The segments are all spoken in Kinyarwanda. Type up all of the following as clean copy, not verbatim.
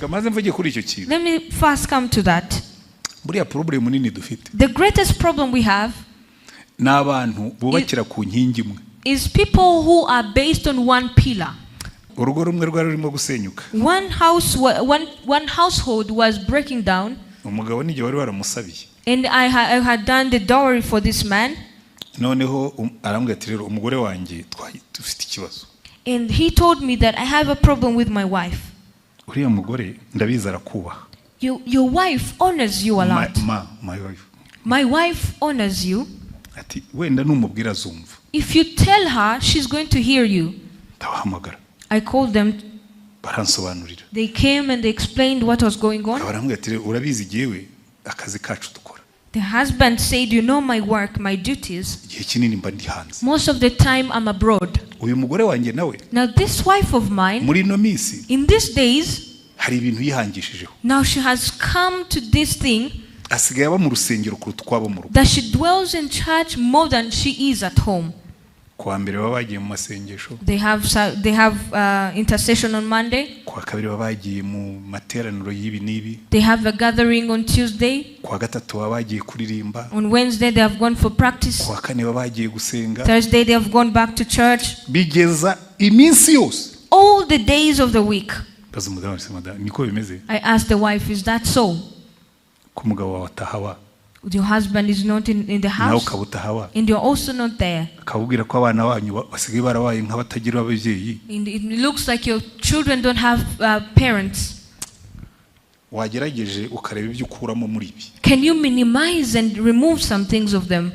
kamaze mvuge kuri icyo kintu. Let me first come to that. Buriya problem nini dufite. The greatest problem we have n'abantu bubakira ku nkingi imwe. Is people who are based on one pillar. Urugo rumwe rwari rurimo gusenyuka. One household was breaking down. Umugabo n'igihe wari waramusabiye. And I had done the dowry for this man. Noneho arambwira ati rero umugore wanjye dufite ikibazo. And he told me that I have a problem with my wife. Uriya mugore ndabizi arakubaha. Your wife honors you a lot. My wife. My wife honors you. Ati wenda numubwira azumva. If you tell her, she's going to hear you. Ndabahamagara. I called them. Baransobanurira. They came and they explained what was going on. Barambwira ati urabizi giyewe akazi kacu dukora. The husband said, you know my work, my duties. Igihe kinini mba ndi hanze. Most of the time I'm abroad. Uyu mugore wanjye nawe. Now this wife of mine, muri no minsi, in these days, hari ibintu yihangishijeho. Now she has come to this thing. Asigaye aba mu rusengero kuruta kwabo mu rugo. That she dwells in church more than she is at home. Kwa mbere babagiye mu masengesho. They have intercession on Monday. Kwa kabiri babagiye mu materaniro y'ibi nibi. They have a gathering on Tuesday. Kwa gatatu babagiye kuririmba. On Wednesday they have gone for practice. Kwa kane babagiye gusenga. Thursday they have gone back to church. Bigeza iminsi yose. All the days of the week. Niko bimeze. I asked the wife, is that so? Kumugabo wawe atahawa. Your husband is not in the house. And you're also not there. And it looks like your children don't have parents. Can you minimize and remove some things of them?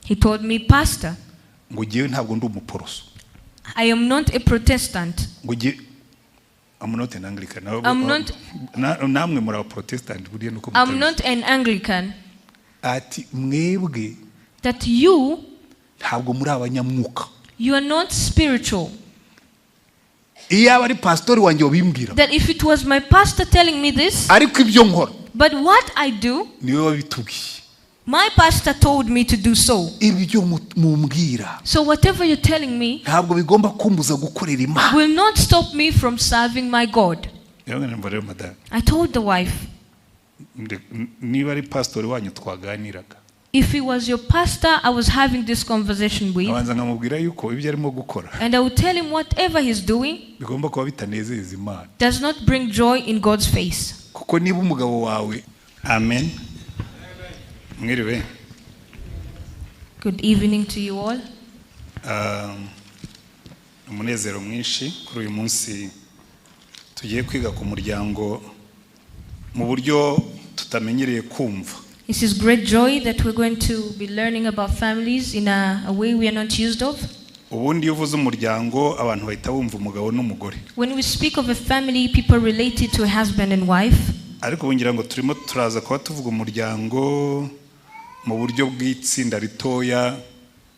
He told me, Pastor, I am not a Protestant. I'm not an Anglican. I'm not an Anglican. That you are not spiritual. That if it was my pastor telling me this, but what I do, my pastor told me to do so. So whatever you're telling me will not stop me from serving my God. I told the wife, if it was your pastor I was having this conversation with, and I would tell him whatever he's doing does not bring joy in God's face. Amen. Good evening to you all. Umunezero mwinshi kuri uyu munsi tugiye kwiga ku muryango mu buryo tutamenyereye kumva. This is great joy that we're going to be learning about families in a way we are not used of. Ubundi uvuze umuryango abantu bahita bumva umugabo n'umugore. When we speak of a family, people relate it to a husband and wife. Ariko bungira ngo turimo turaza kuba tuvuga umuryango mu buryo bw'itsinda ritoya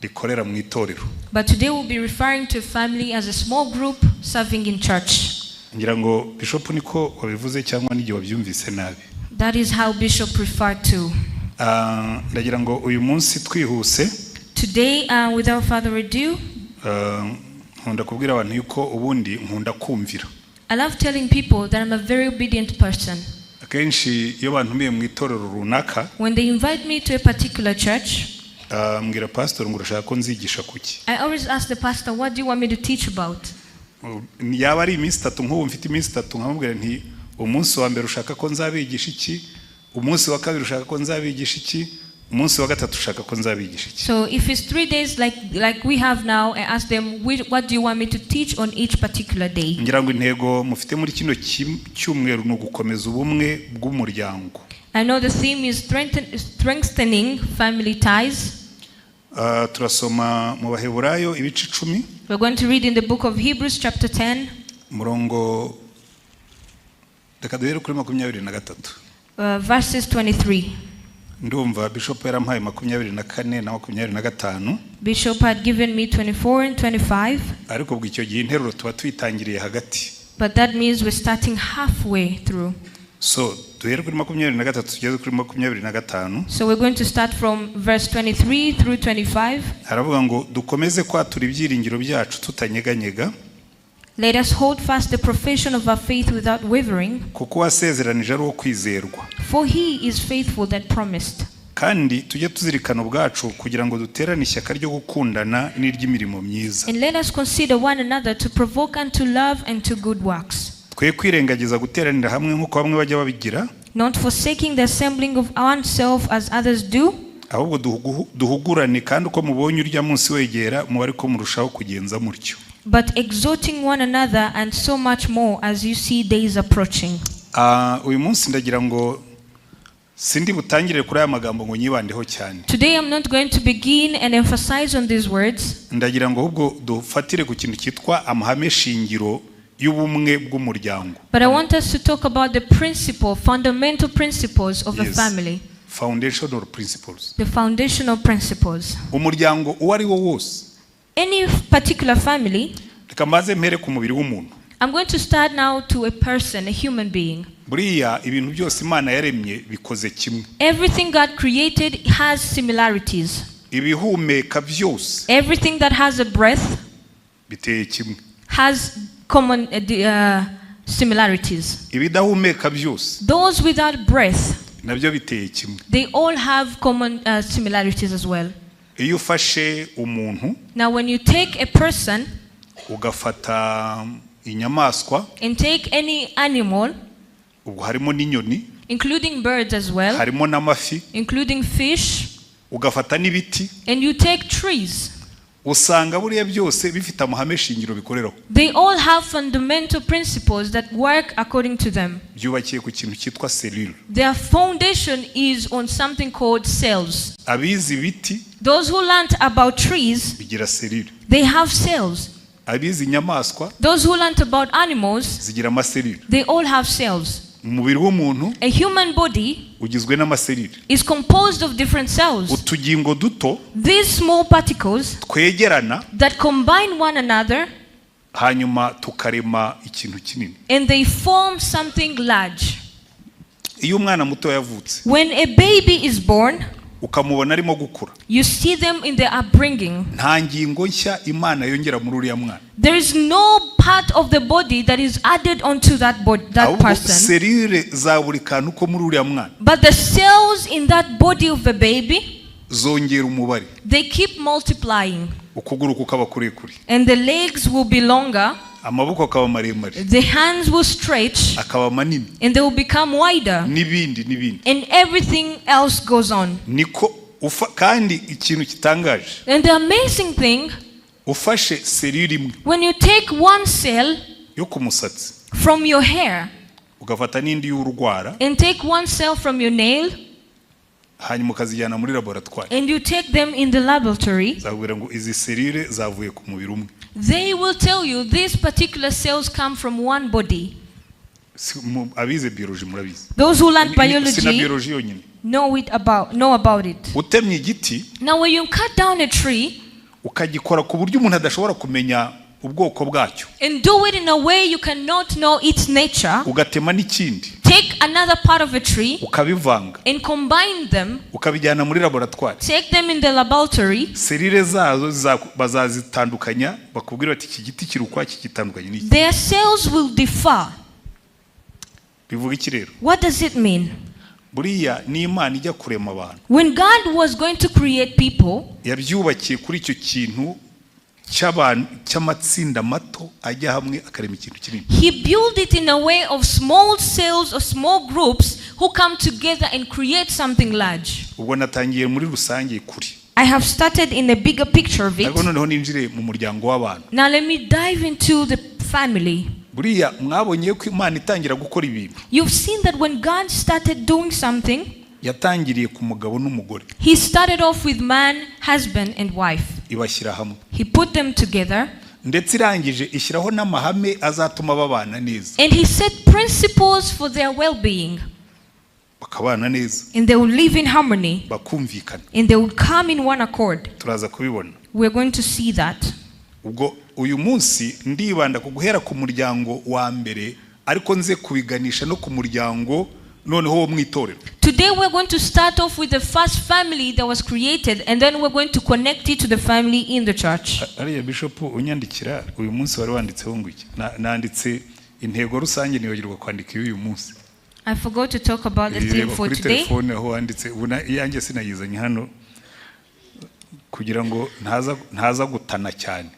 rikorera mu itorero. But today we'll be referring to a family as a small group serving in church. Ngira ngo Bishop niko wabivuze cyangwa n'igihe wabyumvise nabi. That is how Bishop referred to. Ndagira ngo uyu munsi twihuse. Today, without further ado, nkunda kubwira abantu yuko ubundi nkunda kumvira. I love telling people that I'm a very obedient person. Akenshi iyo bantumiye mu itorero runaka, when they invite me to a particular church, mbwira pastor ngo urashaka ko nzigisha kuki. I always ask the pastor, what do you want me to teach about? Yaba ari iminsi 3 nk'ubu mfite iminsi 3 nkamubwira nti umunsi wa mbere ushaka ko nzabigisha iki, umunsi wa kabiri ushaka ko nzabigisha iki, umunsi wa gatatu ushaka ko nzabigisha iki. So if it's 3 days like we have now, I ask them, what do you want me to teach on each particular day? Ngira ngo intego mufite muri kino cyumweru no gukomeza ubumwe bw'umuryango. I know the theme is strengthening family ties. Turasoma mu Baheburayo ibice 10. We're going to read in the book of Hebrews chapter 10. Murongo kuri 23. Verses 23. Ndumva Bishop yarampaye 24 na 25. Bishop had given me 24 and 25. Ariko bw'icyo gihe interuro tuba twitangiriye hagati. But that means we're starting halfway through. So duhere kuri 23 tugeze kuri 25. So we're going to start from verse 23 through 25. Haravuga ngo dukomeze kwatura ibyiringiro byacu tutanyeganyega. Let us hold fast the profession of our faith without wavering. Kuko wasezeranije ari uwo kwizerwa. For he is faithful that promised. Kandi tujye tuzirikana ubwacu kugira ngo duterane ishyaka ryo gukundana n'iry'imirimo myiza. And let us consider one another to provoke unto love and to good works. Twe kwirengagiza guteranira hamwe nk'uko bamwe bajya babigira. Not forsaking the assembling of oneself as others do. Ahubwo duhugurane kandi uko mubonye urya munsi wegera mubari ko murushaho kugenza mutyo. But exhorting one another and so much more as you see days approaching. Uyu munsi ndagira ngo sindi butangire kuri aya magambo ngo nyibandeho cyane. Today I'm not going to begin and emphasize on these words. Ndagira ngo ahubwo dufatire ku kintu cyitwa amahame shingiro y'ubumwe bw'umuryango. But I want us to talk about the fundamental principles of a family. Foundational principles. The foundational principles. Umuryango uwari wo wose. Any particular family. Tukamaze mpere ku mubiri w'umuntu. I'm going to start now to a person, a human being. Buriya ibintu byose Imana yaremye bikoze kimwe. Everything God created has similarities. Ibihumeka byose. Everything that has a breath biteye kimwe. Has common similarities. Ibidahumeka byose. Those without breath nabyo biteye kimwe. They all have common similarities as well. Iyo ufashe umuntu, now when you take a person, ugafata inyamaswa, and take any animal, ubwo harimo n'inyoni, including birds as well, harimo n'amafi, including fish, ugafata n'ibiti, and you take trees, usanga buriya byose bifite amahame shingiro bikoreraho. They all have fundamental principles that work according to them. Byubakiye ku kintu cyitwa cellule. Their foundation is on something called cells. Abizi ibiti, those who learned about trees, bigira cellule. They have cells. Abizi inyamaswa, those who learned about animals, zigira amaselule. They all have cells. Umubiri w'umuntu, a human body, ugizwe n'amaselule, is composed of different cells. Utugingo duto, these small particles, twegerana, that combine one another, hanyuma tukarema ikintu kinini. And they form something large. Iyo umwana muto yavutse, when a baby is born, ukamubona arimo gukura, you see them in their upbringing. Nta ngingo nshya Imana yongera muri uriya mwana. There is no part of the body that is added onto that person. Selule za buri kantu ko muri uriya mwana. But the cells in that body of the baby, zongera umubare. They keep multiplying. Ukuguru kukaba kurekure. And the legs will be longer. Amaboko akaba maremare. The hands will stretch. Akaba manini. And they will become wider. N'ibindi. And everything else goes on. Niko kandi ikintu kitangaje. And the amazing thing, ufashe selule imwe, when you take one cell yo ku musatsi, from your hair, ugafata n'indi y'urwara, and take one cell from your nail, hanyuma ukazijyana muri laboratoire, and you take them in the laboratory, zabwira ngo izi selule zavuye ku mubiri umwe. They will tell you these particular cells come from one body. Abize biology murabizi. Those who learn biology know about it. Utemye igiti, now when you cut down a tree, ukagikora ku buryo umuntu adashobora kumenya ubwoko bwacyo, and do it in a way you cannot know its nature, ugatema n'ikindi, take another part of a tree, ukabivanga, and combine them, ukabijyana muri laboratoire, take them in the laboratory, selule zazo bazazitandukanya, bakubwira bati iki giti kiri ukwaki kitandukanye n'iki. Their cells will differ. Bivuga iki rero? What does it mean? Buriya ni Imana ijya kurema abantu. When God was going to create people, yabyubakiye kuri icyo kintu cy'amatsinda mato ajya hamwe akarema ikintu kinini. He built it in a way of small cells or small groups who come together and create something large. Ubwo natangiye muri rusange kuri. I have started in a bigger picture of it. Ariko noneho ninjire mu muryango w'abantu. Now let me dive into the family. Buriya mwabonye ko Imana itangira gukora ibintu. You've seen that when God started doing something, yatangiriye ku mugabo n'umugore. He started off with man, husband and wife. Ibashyira hamwe. He put them together. Ndetse irangije ishyiraho n'amahame azatuma babana neza. And he set principles for their well-being. Bakabana neza. And they will live in harmony. Bakumvikana. And they will come in one accord. Turaza kubibona. We're going to see that. Ubwo uyu munsi ndibanda ku guhera ku muryango wa mbere, ariko nze kubiganisha no ku muryango noneho wo mwitorero. Today we're going to start off with the first family that was created, and then we're going to connect it to the family in the church. Ariya bishop unyandikira uyu munsi wari wanditseho ngwiki nanditse intego rusange niyogirwa kwandika uyu munsi. I forgot to talk about the theme for today. Telefone aho wanditse ubona yanjye sinayizanye hano kugira ngo ntaza gutana cyane.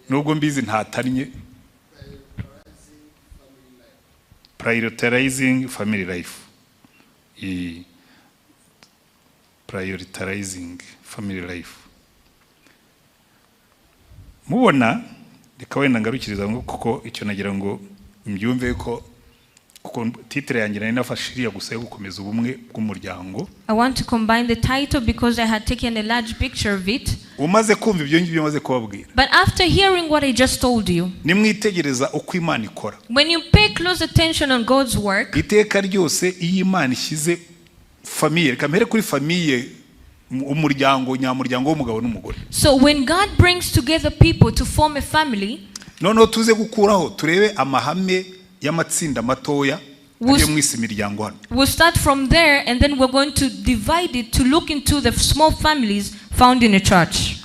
Nubwo mbizi ntatanye. Prioritizing family life. Prioritizing family life. Mubona reka wenda ngarukiriza ngo kuko icyo nagira ngo mbyumve ko kuko titre yanjye nari nafashiriya gusa yo gukomeza ubumwe bw'umuryango. I want to combine the title because I had taken a large picture of it. Umaze kumva ibyo ngibyo maze kubabwira. But after hearing what I just told you, nimwitegereza uko Imana ikora. When you pay close attention on God's work, iteka ryose iyi Imana ishyize famille, kamere kuri famille umuryango nyamuryango w'umugabo n'umugore. So when God brings together people to form a family, noneho tuze gukuraho turebe amahame y'amatsinda matoya yo mwisi miryango hano. We'll start from there, and then we're going to divide it to look into the small families found in a church.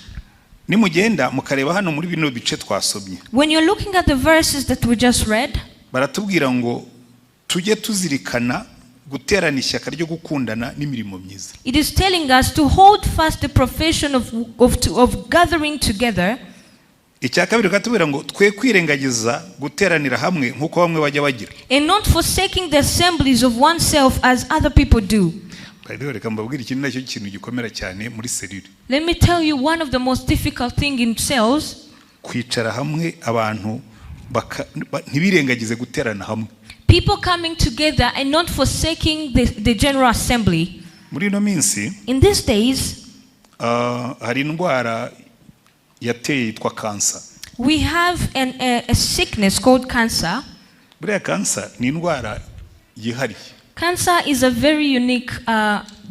Nimugenda mukareba hano muri bino bice twasomye. When you're looking at the verses that we just read, baratubwira ngo tujye tuzirikana guterana ishyaka ryo gukundana n'imirimo myiza. It is telling us to hold fast the profession of gathering together. Icyakabiri katubwira ngo twe kwirengagiza guteranira hamwe nkuko bamwe bajya bagira. And not forsaking the assemblies of oneself as other people do. Reka mbabwire ikintu nacyo kintu gikomera cyane muri selule. Let me tell you one of the most difficult thing in cells. Kwicara hamwe abantu ntibirengagize guterana hamwe. People coming together and not forsaking the general assembly. Muri no minsi, in these days, hari indwara yateye yitwa cancer. We have a sickness called cancer. Buriya cancer ni indwara yihariye. Cancer is a very unique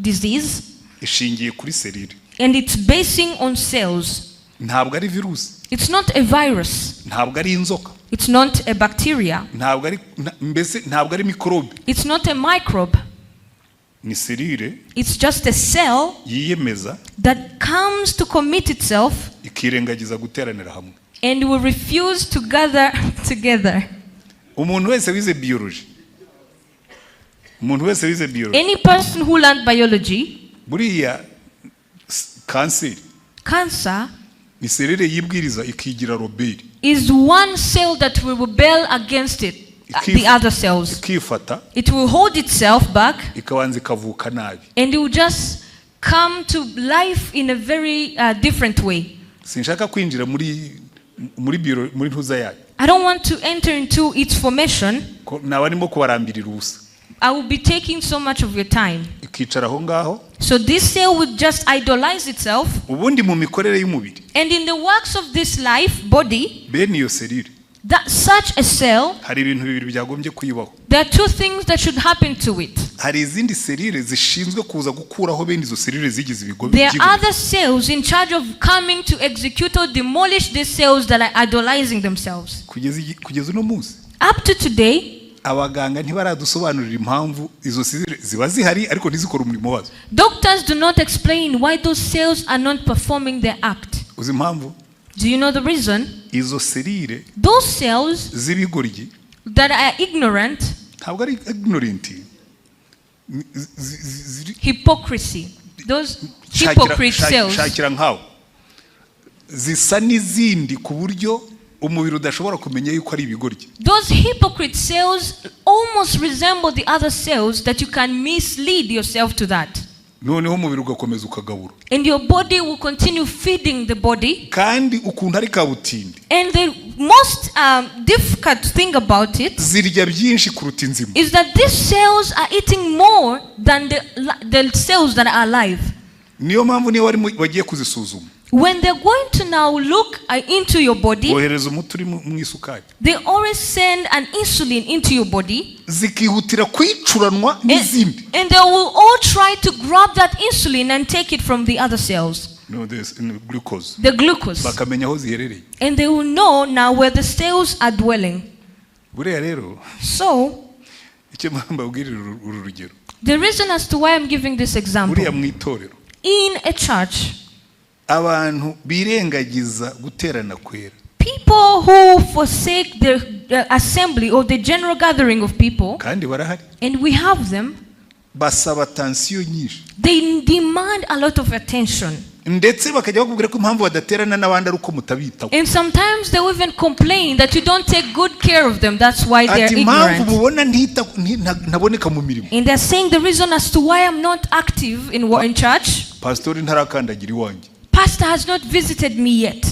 disease. Ishingiye kuri selule. And it's basing on cells. Ntabwo ari virus. It's not a virus. Ntabwo ari inzoka. It's not a bacteria. Ntabwo ari microbe. It's not a microbe. Ni selule. It's just a cell yiyemeza that comes to commit itself ikirengagiza guteranira hamwe. And will refuse to gather together. Umuntu wese wize biology. Any person who learned biology, buriya cancer ni selule yibwiriza ikigira roberi. Is one cell that will rebel against it, the other cells. It will hold itself back. Ikabanza ikavuka nabi. And it will just come to life in a very different way. Sinshaka kwinjira muri ntuza yayo. I don't want to enter into its formation. Nabarimo kubarambirira ubusa. I will be taking so much of your time. Ikicara aho ngaho. So this cell would just idolize itself. Ubundi mu mikorere y'umubiri. And in the works of this life body, bene iyo selule, that such a cell, hari ibintu bibiri byagombye kuyibaho. There are two things that should happen to it. Hari izindi selule zishinzwe kuza gukuraho bene izo selule zigize ibigo. There are other cells in charge of coming to execute or demolish these cells that are idolizing themselves. Kugeza uno munsi. Up to today, abaganga ntibaradusobanurira impamvu izo selule ziba zihari ariko ntizikora umurimo wazo. Doctors do not explain why those cells are not performing their act. Uzi impamvu? Do you know the reason? Izo selule, those cells z'ibigoryi that are ignorant, ntabwo ari ignorant, hypocrisy, those hypocrite cells, shakira nkaho zisa n'izindi ku buryo umubiri udashobora kumenya yuko ari ibigoryi. Those hypocrite cells almost resemble the other cells that you can mislead yourself to that. Noneho umubiri ugakomeza ukagabura. And your body will continue feeding the body. Kandi ukunda ari kabutindi. And the most difficult thing about it zirya byinshi kuruta inzima. Is that these cells are eating more than the cells that are alive. Niyo mpamvu niyo bagiye kuzisuzuma. When they're going to now look into your body, they always send an insulin into your body, and they will all try to grab that insulin and take it from the other cells. No, there's glucose. The glucose. And they will know now where the cells are dwelling. So, icyo mbabwirira uru rugero. The reason as to why I'm giving this example. Buriya mu itorero. In a church. Abantu birengagiza guterana kwera. People who forsake the assembly or the general gathering of people. Kandi barahari. And we have them. Basaba attention nyinshi. They demand a lot of attention. Ndetse bakajya bakubwira ko impamvu badaterana n'abandi ari uko mutabitaho. And sometimes they even complain that you don't take good care of them. That's why they are ignorant. Impamvu mubona ntaboneka mu mirimo. And they're saying the reason as to why I'm not active in church. Pastor ntarakandagira iwanjye. Pastor has not visited me yet.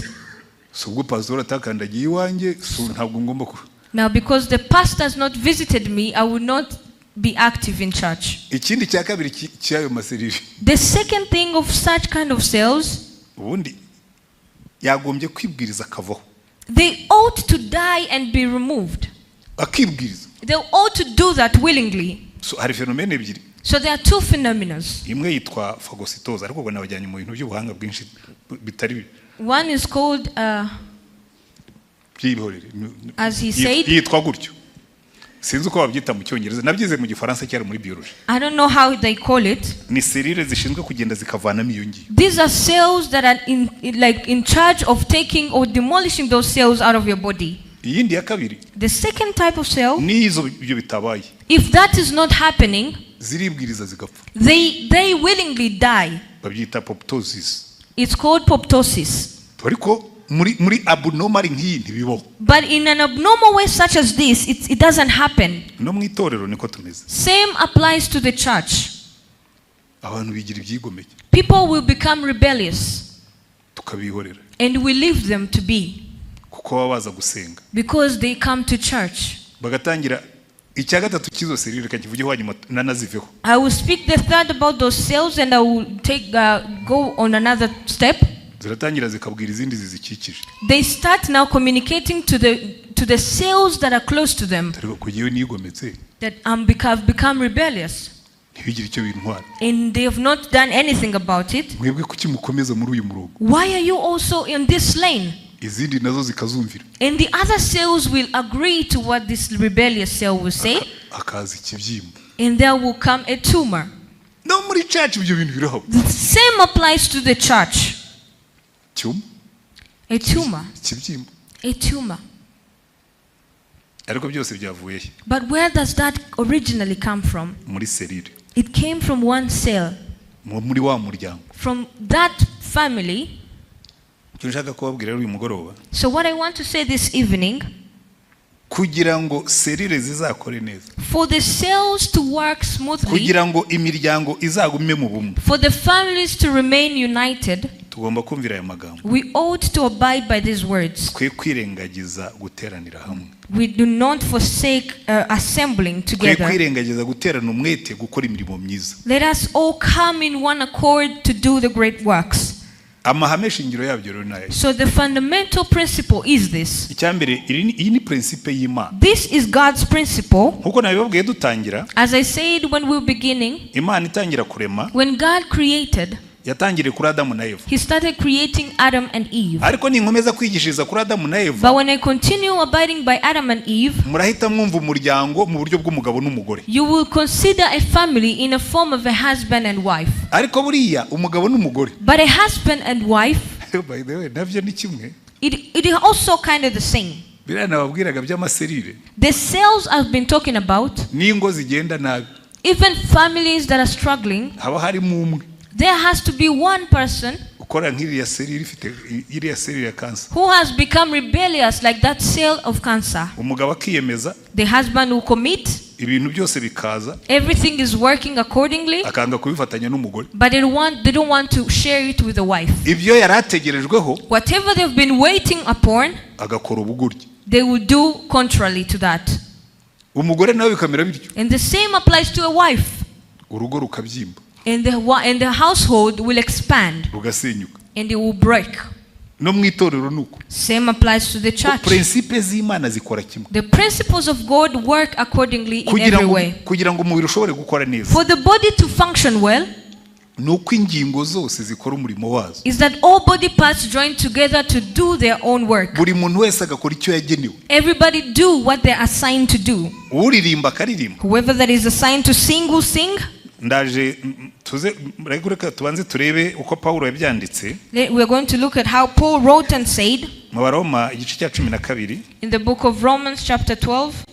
So ubwo pastor atakandagiye iwanjye so ntabwo ngomba ku. Now because the pastor has not visited me, I will not be active in church. Ikindi cya kabiri cyayo maserire. The second thing of such kind of sales, ubundi yagombye kwibwiriza akavaho. They ought to die and be removed. Akibwiriza. They ought to do that willingly. So hari fenomene ebyiri. So there are two phenomena. Imwe yitwa phagocytosis ariko ubwo nabajyanye mu bintu by'ubuhanga bwinshi bitari. One is called as he said, yitwa gutyo. Sinzi uko babyita mu cyongereza nabyize mu gifaransa cyari muri biology. I don't know how they call it. Ni serire zishinzwe kugenda zikavanamo iyo ngiyo. These are cells that are in charge of taking or demolishing those cells out of your body. Iyindi ya kabiri. The second type of cell, nizo ibyo bitabaye. If that is not happening, ziribwiriza zigapfa. They willingly die. Babyita apoptosis. It's called apoptosis. Ariko muri abnormal nk'iyi ntibibaho. But in an abnormal way such as this, it doesn't happen. No mu itorero niko tumeze. Same applies to the church. Abantu bigira ibyigomeke. People will become rebellious. Tukabihorera. And we leave them to be. Kuko babaza gusenga. Because they come to church. Bagatangira icya gatatu kizo serire kakivuge hanyuma nanaziveho. I will speak the third about those cells and I will go on another step. Ziratangira zikabwira izindi zizikikije. They start now communicating to the cells that are close to them. Kugiye nigometse. That have become rebellious. Ntibigire icyo bintwara. And they have not done anything about it. Mwebwe kuki mukomeza muri uyu murongo? Why are you also in this lane? Izindi nazo zikazumvira. And the other cells will agree to what this rebellious cell will say. Akazi kibyimba. And there will come a tumor. No muri church ibyo bintu biraho. The same applies to the church. A tumor. Kibyimba. A tumor. Ariko byose byavuye he? But where does that originally come from? Muri serire. It came from one cell. Muri wa muryango. From that family. So what I want to say this evening, kugira ngo serire zizakore neza, for the cells to work smoothly, kugira ngo imiryango izagume mu bumwe, for the families to remain united, tugomba kumvira aya magambo. We ought to abide by these words. Kwe kwirengagiza guteranira hamwe. We do not forsake assembling together. Kwe kwirengagiza guterana umwete gukora imirimo myiza. Let us all come in one accord to do the great works. Amahame shingiro yabyo rero nayo. So the fundamental principle is this. Icyambere iyi ni principle y'Imana. This is God's principle. Nkuko nabibabwiye dutangira. As I said when we were beginning, Imana itangira kurema. When God created, yatangiriye kuri Adamu na Eva. He started creating Adam and Eve. Ariko ninkomeza kwigishiriza kuri Adamu na Eva. But when I continue abiding by Adam and Eve, murahita mwumva umuryango mu buryo bw'umugabo n'umugore. You will consider a family in a form of a husband and wife. Ariko buriya umugabo n'umugore. But a husband and wife, by the way, navyo ni kimwe. It is also kind of the same. Biriya nababwiraga by'amaserire. The cells I've been talking about, n'ingo zigenda nabi. Even families that are struggling, haba harimo umwe. There has to be one person ukora nk'iriya serire ifite iriya serire ya cancer, who has become rebellious like that cell of cancer. Umugabo akiyemeza, the husband will commit, ibintu byose bikaza, everything is working accordingly, akanga kubifatanya n'umugore, but they don't want to share it with the wife. Ibyo yarategerejweho, whatever they've been waiting upon, agakora ubuguryi, they will do contrary to that. Umugore nawe bikamera bityo. And the same applies to a wife. Urugo rukabyimba. And the household will expand. Rugasenyuka. And it will break. No mu itorero nuko. Same applies to the church. Principles z'Imana zikora kimwe. The principles of God work accordingly in every way. Kugira ngo umubiri ushobore gukora neza. For the body to function well, nuko ingingo zose zikora umurimo wazo. Is that all body parts join together to do their own work. Buri muntu wese agakora icyo yagenewe. Everybody do what they are assigned to do. Uririmba akaririmba. Whoever that is assigned to sing will sing. Ndaje reka tubanze turebe uko Paulo yabyanditse. We are going to look at how Paul wrote and said. Mu Baroma igice cya 12. In the book of Romans chapter 12.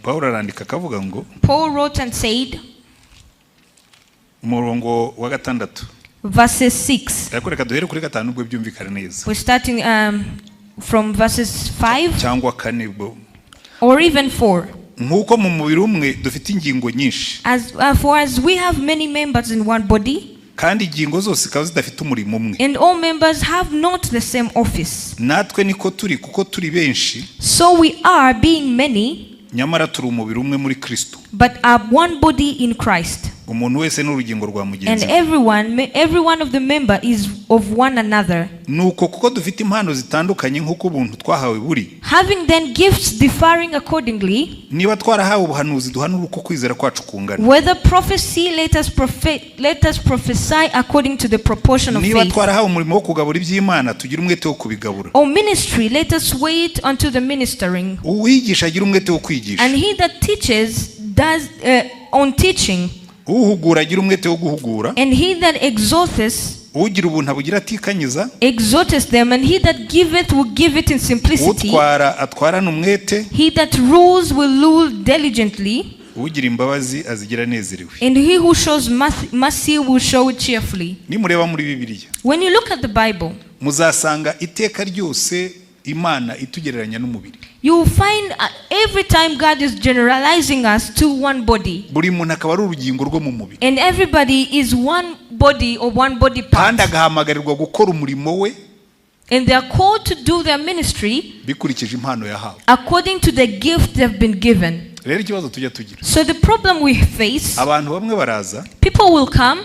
Paulo arandika akavuga ngo. Paul wrote and said. Umurongo wa 6. Verses 6. Yakoreka duhere kuri 5 nubwo byumvikana neza. We're starting from verses 5. Cyangwa 4 bwo. Or even 4. Nkuko mu mubiri umwe dufite ingingo nyinshi. As we have many members in one body. Kandi ingingo zose zikaba zidafite umurimo umwe. And all members have not the same office. Natwe niko turi kuko turi benshi. So we are being many. Nyamara turi umubiri umwe muri Kristo. But are one body in Christ. Umuntu wese n'urugingo rwa mugenzi. And every one of the member is of one another. Nuko kuko dufite impano zitandukanye nkuko ubuntu twahawe buri. Having then gifts differing accordingly. Niba twarahawe ubuhanuzi duhanura uko kwizera kwacu kungana. Whether prophecy, let us prophesy according to the proportion of faith. Niba twarahawe umurimo wo kugabura iby'Imana tugira umwete wo kubigabura. Or ministry, let us wait unto the ministering. Uwigisha agira umwete wo kwigisha. And he that teaches does on teaching. Uhugura agira umwete wo guhugura. And he that exhorteth ugira ubuntu abugira atikanyiza. Exhorteth them, and he that giveth will give it in simplicity. Utwara atwarana umwete. He that rules will rule diligently. Ugira imbabazi azigira nezerewe. And he who shows mercy will show it cheerfully. Nimureba muri Bibiliya. When you look at the Bible, muzasanga iteka ryose Imana itugereranya n'umubiri. You will find every time God is generalizing us to one body. Buri muntu akaba ari urugingo rwo mu mubiri. And everybody is one body or one body part. Kandi agahamagarirwa gukora umurimo we. And they are called to do their ministry bikurikije impano yahawe. According to the gift they've been given. Rero ikibazo tujya tugira. So the problem we face, abantu bamwe baraza, people will come,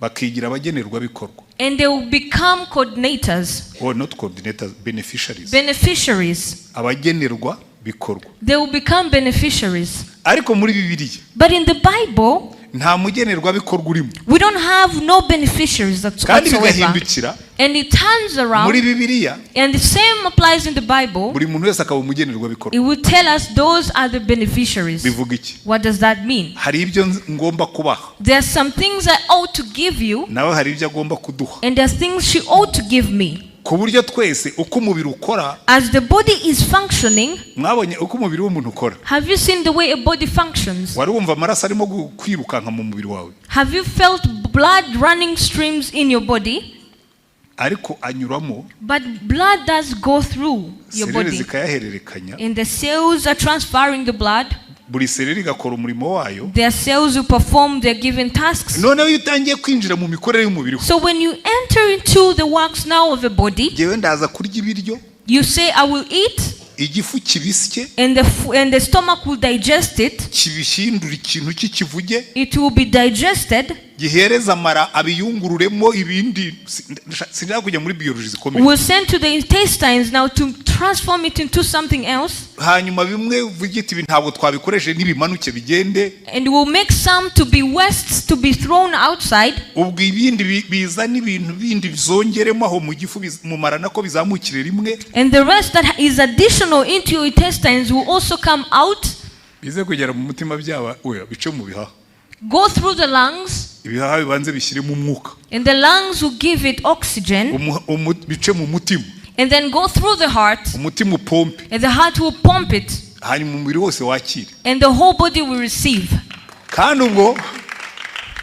bakigira abagenerwa bikorwa. And they will become coordinators. Or not coordinators, beneficiaries. Beneficiaries. Abagenerwa bikorwa. They will become beneficiaries. Ariko muri Bibiliya. But in the Bible, nta mugenerwa bikorwa urimo. We don't have no beneficiaries whatsoever. Kandi bigahindukira. And it turns around. Muri Bibiliya. And the same applies in the Bible. Buri muntu wese akaba umugenerwa bikorwa. It will tell us those are the beneficiaries. Bivuga iki? What does that mean? Hari ibyo ngomba kubaha. There are some things I ought to give you. Nawe hari ibyo agomba kuduha. And there are things she ought to give me. Ku buryo twese uko umubiri ukora. As the body is functioning. Mwabonye uko umubiri w'umuntu ukora. Have you seen the way a body functions? Wari wumva amaraso arimo kwirukanka mu mubiri wawe. Have you felt blood running streams in your body? Ariko anyuramo. But blood does go through your body. Zikayahererekanya. And the cells are transferring the blood. Buri sereri igakora umurimo wayo. Their cells will perform their given tasks. Noneho utangiye kwinjira mu mikorere y'umubiri. So when you enter into the works now of the body, jewe ndaza kurya ibiryo. You say I will eat. Igifu kibisye. And the stomach will digest it. Kibishindura ikintu kikivuge. It will be digested. Gihereza amara abiyungururemo ibindi sinjya kujya muri biology zikomeye. We'll send to the intestines now to transform it into something else. Hanyuma bimwe vugita ibi ntabwo twabikoreshe nibimanuke bigende. And we'll make some to be wastes to be thrown outside. Ubwo ibindi bizana ibintu bindi bizongeremo aho mu gifu mu mara nako bizamukire rimwe. And the rest that is additional into your intestines will also come out. Bize kugera mu mutima byaba oya bice mu bihaha. Go through the lungs. Ibihaha bibanze bishyiremo umwuka. And the lungs will give it oxygen. Bice mu mutima. And then go through the heart. Umutima upompe. And the heart will pump it. Hanyuma umubiri wose wakira. And the whole body will receive. Kandi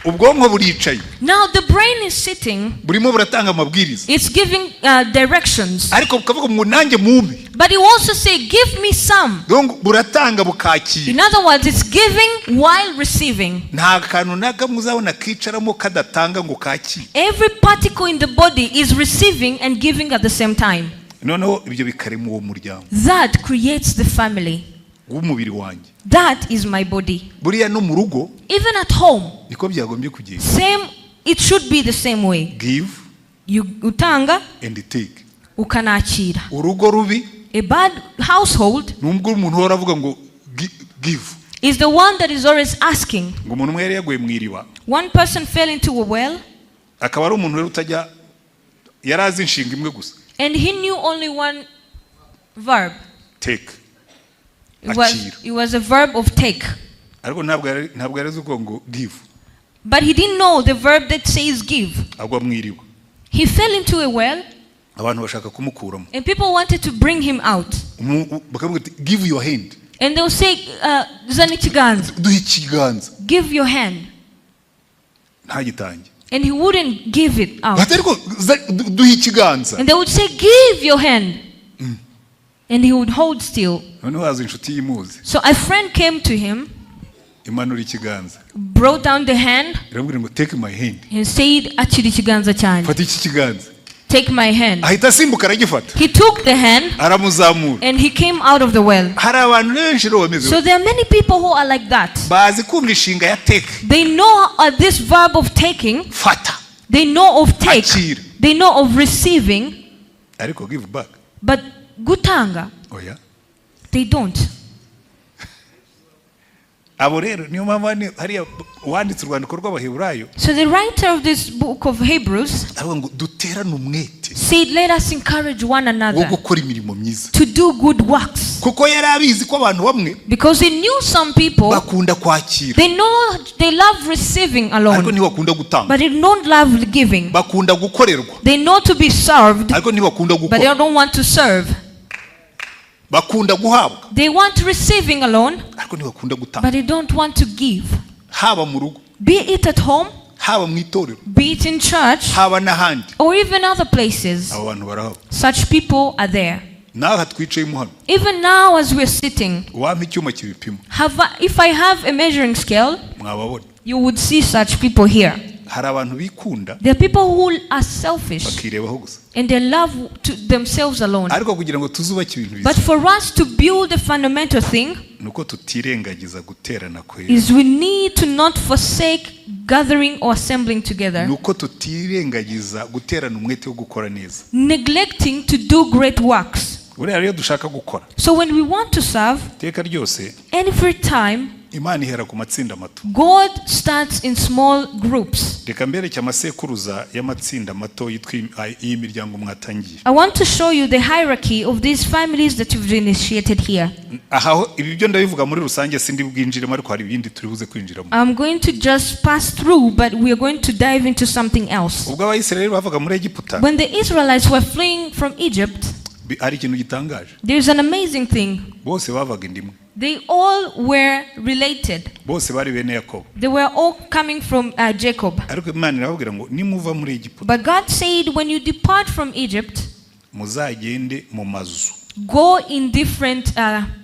ubwonko buricaye. Now the brain is sitting. Burimo buratanga amabwiriza. It's giving directions. Ariko bukavuga ngo nanjye mumpe. But you also say give me some. Donc buratanga bukakira. In other words, it's giving while receiving. Nta kantu naga muzabona kicaramo kadatanga ngo kakira. Every particle in the body is receiving and giving at the same time. Noneho ibyo bikarema uwo muryango. That creates the family. W'umubiri wanjye. That is my body. Buriya no mu rugo. Even at home. Niko byagombye kugenda. Same, it should be the same way. Give. Utanga. And take. Ukanakira. Urugo rubi. A bad household. Nubwo umuntu hora avuga ngo give. is the one that is always asking. ngo umuntu umwe yari yaguye mu iriba. One person fell into a well. akaba ari umuntu rero utajya yarazi inshinga imwe gusa. And he knew only one verb. Take. It was a verb of take. ariko ntabwo yarazi uko ngo give. But he didn't know the verb that says give. agwa mu iriba. He fell into a well. abantu bashaka kumukuramo. And people wanted to bring him out. bakamubwira give your hand. And they'll say zana ikiganza. duhe ikiganza. Give your hand. ntagitange. And he wouldn't give it out. ariko duhe ikiganza. And they would say give your hand. And he would hold still. none wazi inshuti yimuzi. So a friend came to him. imanura ikiganza. Brought down the hand. iramubwira ngo take my hand. And said akira ikiganza cyane. fata iki kiganza. Take my hand. ahita asimbuka aragifata. He took the hand. aramuzamura. And he came out of the well. hari abantu benshi rero bameze. So there are many people who are like that. bazi kumva inshinga ya take. They know this verb of taking. fata. They know of take. akira. They know of receiving. ariko give back. But gutanga. oh yeah. They don't. abo rero niyo mpamvu hariya wanditse urwandiko rw'abaheburayo. So the writer of this book of Hebrews ngo duterane umwete. said, let us encourage one another wo gukora imirimo myiza. to do good works. kuko yari abizi ko abantu bamwe. Because he knew some people. bakunda kwakira. They love receiving alone. ariko ntibakunda gutanga. But they don't love giving. bakunda gukorerwa. They know to be served. ariko ntibakunda gukora. But they don't want to serve. bakunda guhabwa. They want receiving alone. ariko ntibakunda gutanga. But they don't want to give. haba mu rugo. Be it at home. haba mu itorero. Be it in church. haba n'ahandi. Or even other places. abo bantu barahaba. Such people are there. nawe hatwicayemo hano. Even now as we're sitting. wampa icyuma kibipima. If I have a measuring scale. mwababona. You would see such people here. hari abantu bikunda. There are people who are selfish. bakirebaho gusa. And they love to themselves alone. ariko kugira ngo tuzubake ibintu But for us to build a fundamental thing. nuko tutirengagiza guterana kwera. Is we need to not forsake gathering or assembling together. nuko tutirengagiza guterana umwete wo gukora neza. Neglecting to do great works. buriya rero dushaka gukora. So when we want to serve. iteka ryose. Every time. imana ihera ku matsinda mato. God starts in small groups. reka mbereke amasekuruza y'amatsinda mato iyi miryango mwatangiye. I want to show you the hierarchy of these families that you've initiated here. aha ibi byo ndabivuga muri rusange sindi bwinjiremo ariko hari ibindi turi buze kwinjiramo. I'm going to just pass through, but we are going to dive into something else. ubwo abayisirayeli bavaga muri Egiputa. When the Israelites were fleeing from Egypt. hari ikintu gitangaje. There's an amazing thing. bose bavaga indimwe. They all were related. bose bari bene Yakobo. They were all coming from Jacob. ariko imana irababwira ngo nimuva muri Egiputa. But God said when you depart from Egypt. muzagende mu mazu. Go in different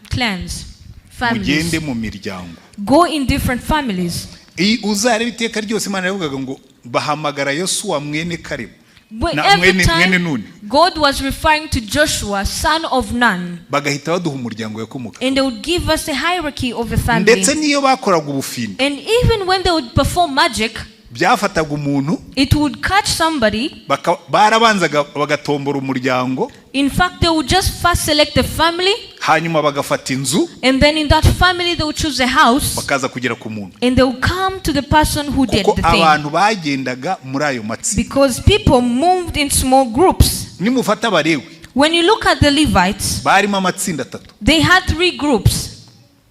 clans, families. mugende mu miryango. Go in different families. uzareba iteka ryose imana yavugaga ngo bahamagara Yosuwa mwene Kalebu. Every time God was referring to Joshua, son of Nun. bagahita baduha umuryango yakomoka. And they would give us a hierarchy of a family. ndetse niyo bakoraga ubufindi. And even when they would perform magic, byafataga umuntu. it would catch somebody. barabanzaga bagatombora umuryango. In fact, they would just first select the family. hanyuma bagafata inzu. And then in that family they would choose a house. bakaza kugera ku muntu. And they would come to the person who did the thing. abantu bagendaga muri ayo matsinda. Because people moved in small groups. nimufata Abalewi. When you look at the Levites, barimo amatsinda atatu. they had 3 groups.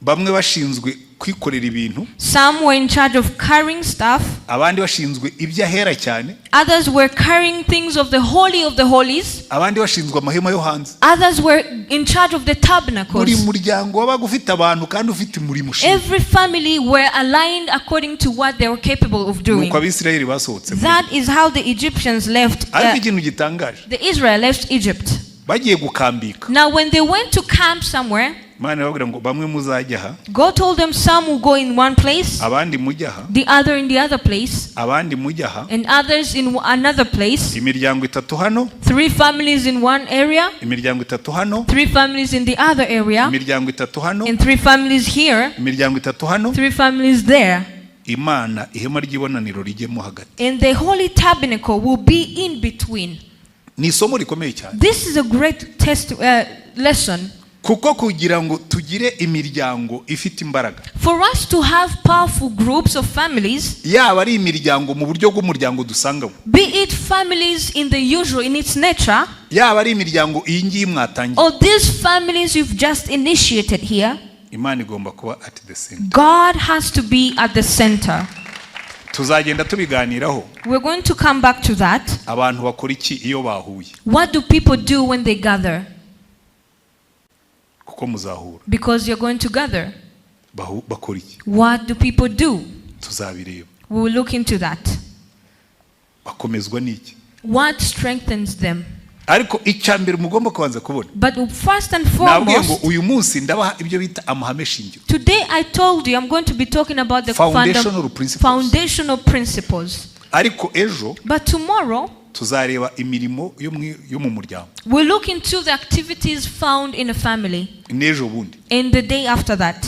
bamwe bashinzwe kwikorera ibintu. Some were in charge of carrying stuff. abandi bashinzwe iby'ahera cyane. Others were carrying things of the holy of the holies. abandi bashinzwe amahema yo hanze. Others were in charge of the tabernacles. buri muryango wabaga ufite abantu kandi ufite umurimo ushinzwe. Every family were aligned according to what they were capable of doing. nuko Abisirayeli basohotse. That is how the Egyptians left. ariko ikintu gitangaje. The Israel left Egypt. bagiye gukambika. Now when they went to camp somewhere, Imana irababwira ngo bamwe muzajya aha. God told them some will go in one place, abandi mujya aha. the other in the other place, abandi mujya aha. and others in another place. imiryango itatu hano. 3 families in one area, imiryango itatu hano. 3 families in the other area, imiryango itatu hano. and 3 families here, imiryango itatu hano. 3 families there. Imana ihema ry'ibonaniro rijyemo hagati. And the holy tabernacle will be in between. ni isomo rikomeye cyane. This is a great lesson. kuko kugira ngo tugire imiryango ifite imbaraga, for us to have powerful groups of families, yaba ari imiryango mu buryo bw'umuryango dusangamo, be it families in the usual in its nature, yaba ari imiryango iyi ngiyi mwatangiye, or these families you've just initiated here, Imana igomba kuba at the center. God has to be at the center. Tuzagenda tubiganiraho. We're going to come back to that. Abantu bakora iki iyo bahuye? What do people do when they gather? Kuko muzahura. Because you're going to gather. Bakora iki? What do people do? Tuzabireba. We will look into that. Bakomezwa n'iki? What strengthens them? Ariko icyambere mugomba kubanza kubona. But first and foremost, ngo uyu munsi ndabaha ibyo bita amahame shingiro. Today I told you I'm going to be talking about the foundational principles. Ariko ejo, but tomorrow, tuzareba imirimo yo mu muryango. We'll look into the activities found in a family. N'ejo bundi. And the day after that.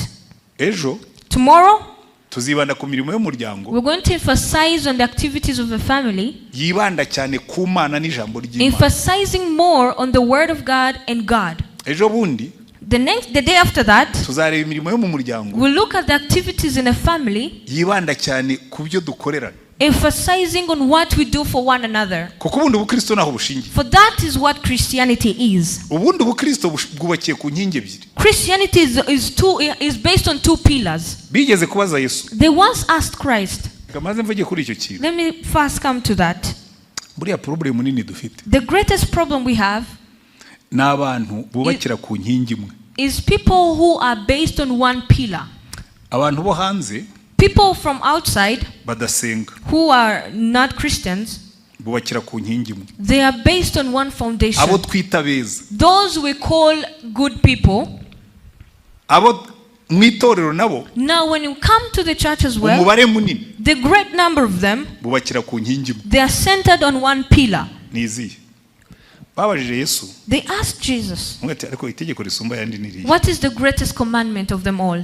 Ejo, tomorrow, tuzibanda ku mirimo y'umuryango. We're going to emphasize on the activities of a family. Yibanda cyane ku Mana n'ijambo ry'Imana. Emphasizing more on the word of God and God. Ejo bundi, the day after that, tuzareba imirimo yo mu muryango. We'll look at the activities in a family. Yibanda cyane ku byo dukorerana. Emphasizing on what we do for one another. Kuko ubundi ubukristo naho bushingiye. For that is what Christianity is. Ubundi ubukristo bwubakiye ku nkingi ebyiri. Christianity is based on two pillars. Bigeze kubaza Yesu. They once asked Christ. Kamaze mvuge kuri icyo kintu. Let me first come to that. Buriya problem nini dufite. The greatest problem we have n'abantu bubakira ku nkingi imwe. Is people who are based on one pillar. Abantu bo hanze, people from outside, badasenga, who are not Christians, bubakira ku nkingi imwe. They are based on one foundation. Abo twita beza. Those we call good people. Abo mwitorero nabo. Now when you come to the church as well, umubare munini, the great number of them, bubakira ku nkingi imwe. They are centered on one pillar. Nizi. Babajije Yesu. They asked Jesus, ariko itegeko risumba yandi niri. what is the greatest commandment of them all?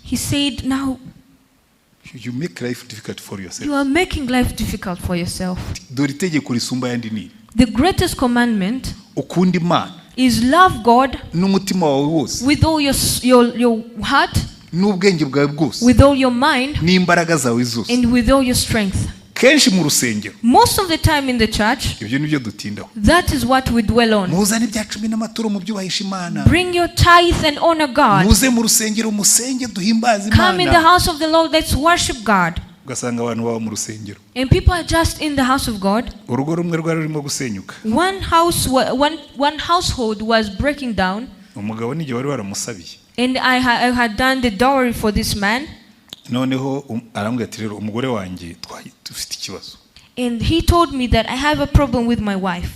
He said, now you make life difficult for yourself. You are making life difficult for yourself. Dore itegeko risumba yandi niri. The greatest commandment ukunda Imana is love God n'umutima wawe wose, with all your heart, n'ubwenge bwawe bwose, with all your mind, n'imbaraga zawe zose, and with all your strength. Kenshi mu rusengero, most of the time in the church, ibyo nibyo dutindaho. That is what we dwell on. Muzane ibya 10 n'amaturo mu byubahisha Imana. Bring your tithe and honor God. Muze mu rusengero musenge duhimbaze Imana. Come in the house of the Lord, let's worship God. Ugasanga abantu baba mu rusengero. And people are just in the house of God. Urugo rumwe rwari rurimo gusenyuka. One household was breaking down. Umugabo n'igihe wari waramusabiye. And I had done the dowry for this man. Noneho arambwira ati rero umugore wanjye dufite ikibazo. And he told me that I have a problem with my wife.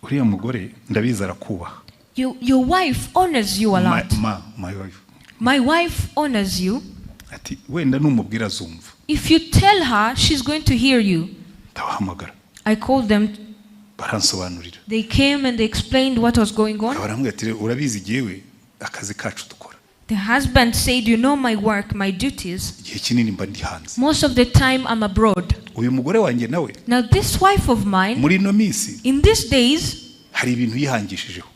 Uriya mugore ndabiza arakubaha. Your wife honors you a lot. My wife. My wife honors you. Ati wenda numubwira azumva. If you tell her, she's going to hear you. Ndabahamagara. I called them. Baransobanurira. They came and they explained what was going on. Barambwira ati urabizi jewe akazi kacu dukora. The husband said, you know my work, my duties. Most of the time I'm abroad. Now this wife of mine, in these days,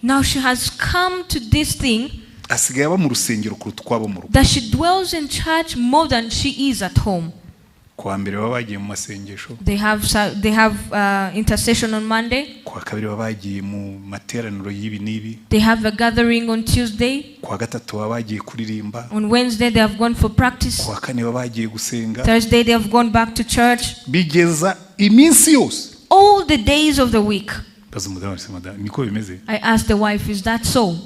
now she has come to this thing that she dwells in church more than she is at home. They have intercession on Monday. They have a gathering on Tuesday. On Wednesday they have gone for practice. Thursday they have gone back to church. All the days of the week. I asked the wife, is that so?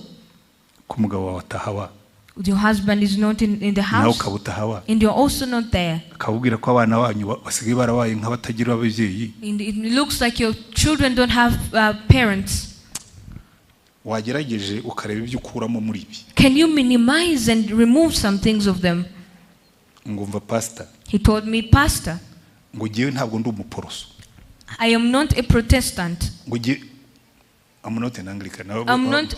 Your husband is not in the house, and you're also not there. And it looks like your children don't have parents. Can you minimize and remove some things of them? He told me, Pastor, I am not a Protestant. I'm not an Anglican. I'm not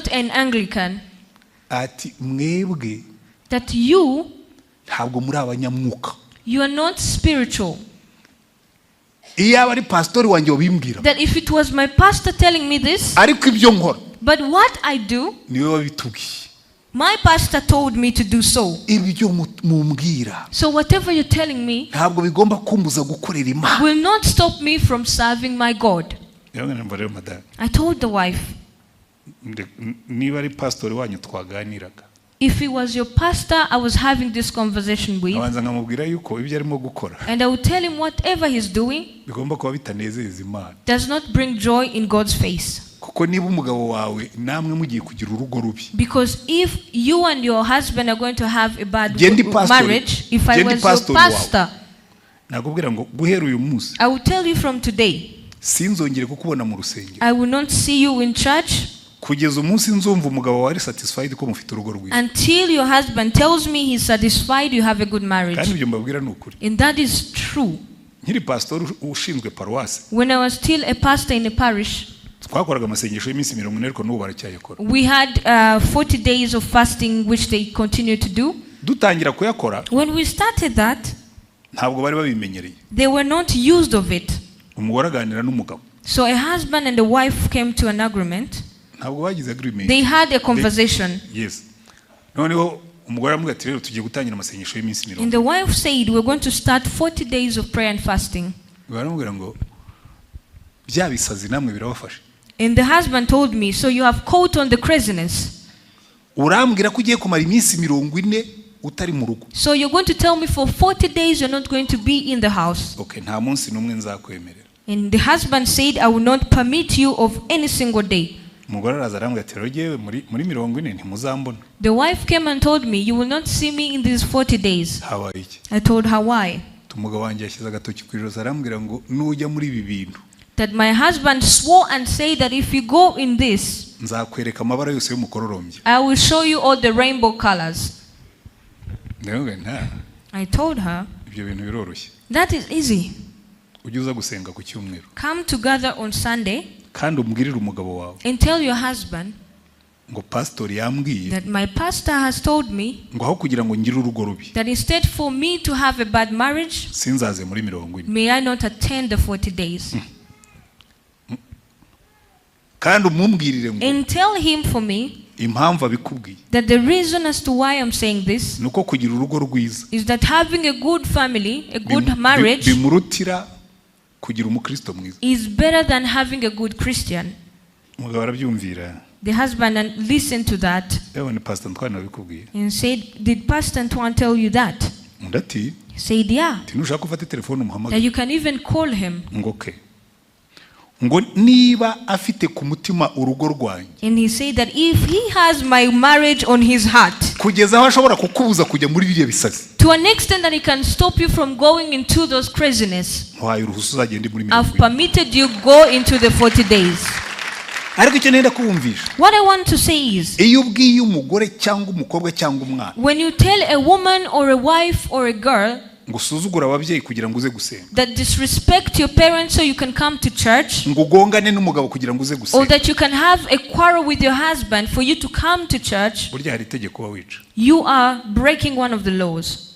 an Anglican. That you are not spiritual. iyaba ari pastor wanjye wabimbwira. That if it was my pastor telling me this. Ariko ibyo nkora. But what I do. Niwe wabitubwiye. My pastor told me to do so. Ibyo mumbwira. So whatever you're telling me. Ntabwo bigomba kumbuza gukorera Imana. Will not stop me from serving my God. I told the wife. Niba ari pastor wanyu twaganiraga. If he was your pastor, I was having this conversation with. Abanza nkamubwira yuko ibyo arimo gukora. And I would tell him whatever he's doing. Bigomba kuba bitanezeza Imana. Does not bring joy in God's face. Kuko niba umugabo wawe namwe mugiye kugira urugo rubi. Because if you and your husband are going to have a bad marriage, if I was your pastor, nakubwira ngo guhera uyu munsi. I will tell you from today. Sinzongere kukubona mu rusengero. I will not see you in church. Kugeza umunsi nzumva umugabo wari satisfied ko mufite urugo rwiza. Until your husband tells me he's satisfied you have a good marriage. Kandi ibyo mbabwira nukuri. And that is true. Nkiri pastor ushinzwe paruwase. When I was still a pastor in a parish, twakoraga amasengesho y'iminsi 40 ariko n'ubu baracyayakora. We had 40 days of fasting which they continue to do. Dutangira kuyakora. When we started that, ntabwo bari babimenyereye. They were not used of it. Umugore aganira n'umugabo. So a husband and a wife came to an agreement. Ntabwo bagize agreement. They had a conversation. Yes. Noneho umugore amubwira ati rero tugiye gutangira amasengesho y'iminsi 40. And the wife said we're going to start 40 days of prayer and fasting. Baramubwira ngo byabisazi namwe birabafasha. And the husband told me, so you have caught on the craziness. Urambwira ko ugiye kumara iminsi 40 utari mu rugo. So you're going to tell me for 40 days you're not going to be in the house. Okay, nta munsi numwe nzakwemerera. And the husband said I will not permit you of any single day. Umugore araza arambwira ati rogewe muri 40 ntimuzambona. The wife came and told me you will not see me in these 40 days. Hawaii. I told her why. Umugabo wanjye yashyize agatoki ku ijosi arambwira ngo nujya muri ibi bintu. That my husband swore and said that if you go in this, nzakwereka amabara yose y'umukororombya. I will show you all the rainbow colors. I told her, ibyo bintu biroroshye. That is easy. Ujye uza gusenga ku cyumweru. Come together on Sunday. Kandi umbwirire umugabo wawe. And tell your husband ngo pastor yambwiye that my pastor has told me ngo aho kugira ngo ngire urugo rubi. That instead for me to have a bad marriage, sinzaze muri 40. May I not attend the 40 days. Kandi umumbwirire ngo. And tell him for me impamvu abikubwiye. That the reason as to why I'm saying this nuko kugira urugo rwiza is that having a good family, a good marriage bimurutira kugira umukristo mwiza. Is better than having a good Christian. Umugabo arabyumvira. The husband listened to that and said, did Pastor Antoine tell you that? He said, yeah. That you can even call him. ngo niba afite ku mutima urugo rwanjye. And he said that if he has my marriage on his heart, kugeza aho ashobora kukubuza kujya muri biriya bisazi. To an extent that he can stop you from going into those craziness, I've permitted you go into the 40 days. ariko icyo nenda kubumvisha. What I want to say is, iyo ubwiye umugore cyangwa umukobwa cyangwa umwana, when you tell a woman or a wife or a girl ngo usuzugura ababyeyi kugira ngo uze gusenga, that disrespect your parents so you can come to church, ngo ugongane n'umugabo kugira ngo uze gusenga, or that you can have a quarrel with your husband for you to come to church, burya hari itegeko wica. You are breaking one of the laws.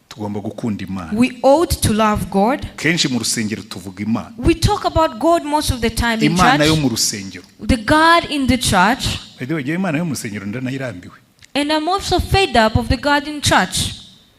Tugomba gukunda Imana. We ought to love God. Kenshi mu rusengero tuvuga Imana. We talk about God most of the time in church. Imana yo mu rusengero. The God in the church. Imana yo mu rusengero ndanayirambiwe. And I'm also fed up of the God in church.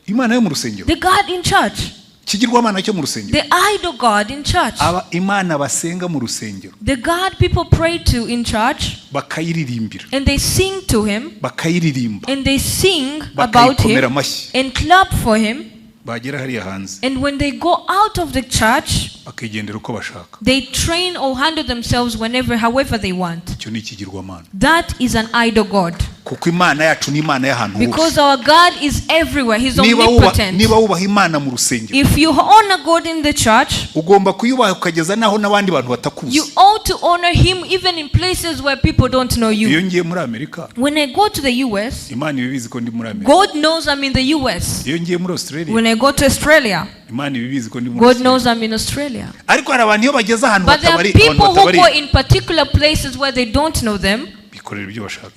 Imana yo mu rusengero. The God in church. Kigirwamana cyo mu rusengero. The idol God in church. Aba Imana basenga mu rusengero. The God people pray to in church. Bakayiririmbira. And they sing to him. Bakayiririmba. And they sing about him. And clap for him. Bagera hariya hanze. And when they go out of the church, bakigendera uko bashaka. They train or handle themselves however they want. Icyo ni ikigirwamana. That is an idol God. Kuko Imana yacu ni Imana y'ahantu hose. Because our God is everywhere. He's omnipotent. Niba wubaha Imana mu rusengero. If you honor God in the church, ugomba kuyubaha ukageza naho n'abandi bantu batakuzi. You ought to honor him even in places where people don't know you. Iyo ngiye muri Amerika. When I go to the US, Imana ibizi ko ndi muri Amerika. God knows I'm in the US. Iyo ngiye muri Australia. When I go to Australia, Imana ibizi ko ndi muri God knows I'm in Australia. Ariko hari abantu iyo bageze ahantu batabari. But there are people who go in particular places where they don't know them.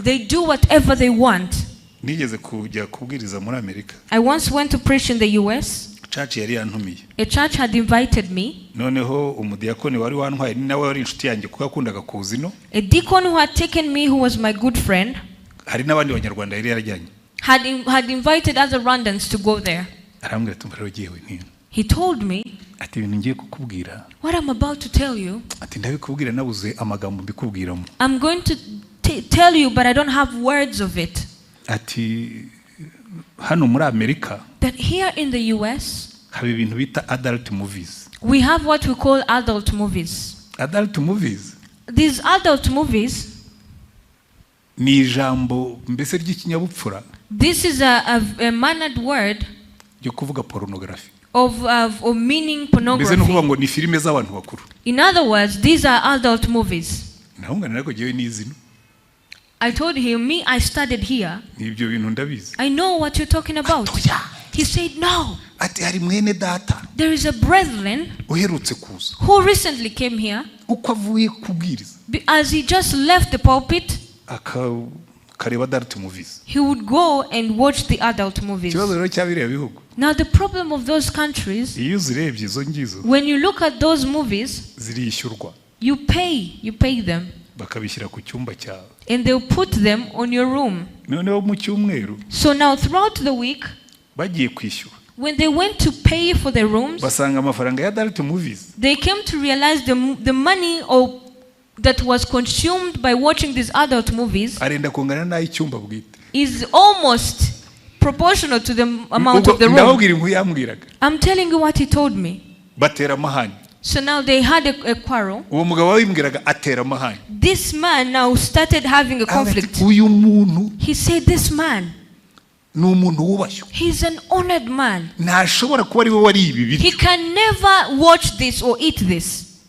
They do whatever they want. Nigeze kujya kubwiriza muri Amerika. I once went to preach in the US. church yari yantumiye. A church had invited me. Noneho umudiyakoni wari wantwaye ni nawe wari inshuti yanjye kuko yakundaga kuzino. A deacon who had taken me, who was my good friend, hari n'abandi banyarwanda yari yarajyanye, had invited other Rwandans to go there. arambwira ati mbere ugiye we. He told me, ati ibintu ngiye kukubwira, what I'm about to tell you, ati ndabikubwira nabuze amagambo mbikubwiramo. I'm going to tell you but I don't have words of it. Ati hano muri Amerika, that here in the US, haba ibintu bita adult movies. We have what we call adult movies. Adult movies, these adult movies, ni ijambo mbese ry'ikinyabupfura. This is a mannered word yo kuvuga pornography, of meaning pornography. Mbese no kuvuga ngo ni filime z'abantu bakuru. In other words, these are adult movies. Nahungana nako jewe nizino. I told him, me, I studied here. Nibyo bintu ndabizi. I know what you're talking about. He said, no. Ati hari mwene data. There is a brethren uherutse kuza, who recently came here. Uko avuye kubwiriza, as he just left the pulpit, akareba adult movies. He would go and watch the adult movies. Kibazo rero cyabiriya bihugu. Now the problem of those countries, iyo uzirebye izo ngizo, when you look at those movies, zirishyurwa. You pay them. Bakabishyira ku cyumba cyawe. And they'll put them on your room. Noneho mu cyumweru, so now throughout the week, bagiye kwishyura, when they went to pay for their rooms, basanga amafaranga ya adult movies, they came to realize the money that was consumed by watching these adult movies arenda kungana na icyumba bwite, is almost proportional to the amount of the room. Ndababwira inkuru yambwiraga. I'm telling you what he told me. Batera amahane. So now they had a quarrel. Uwo mugabo wabimbwiraga atera amahane. This man now started having a conflict. Uyu muntu, he said, this man, ni umuntu wubashywe. He's an honored man. Ntashobora kuba ari we wari ibi. He can never watch this or eat this.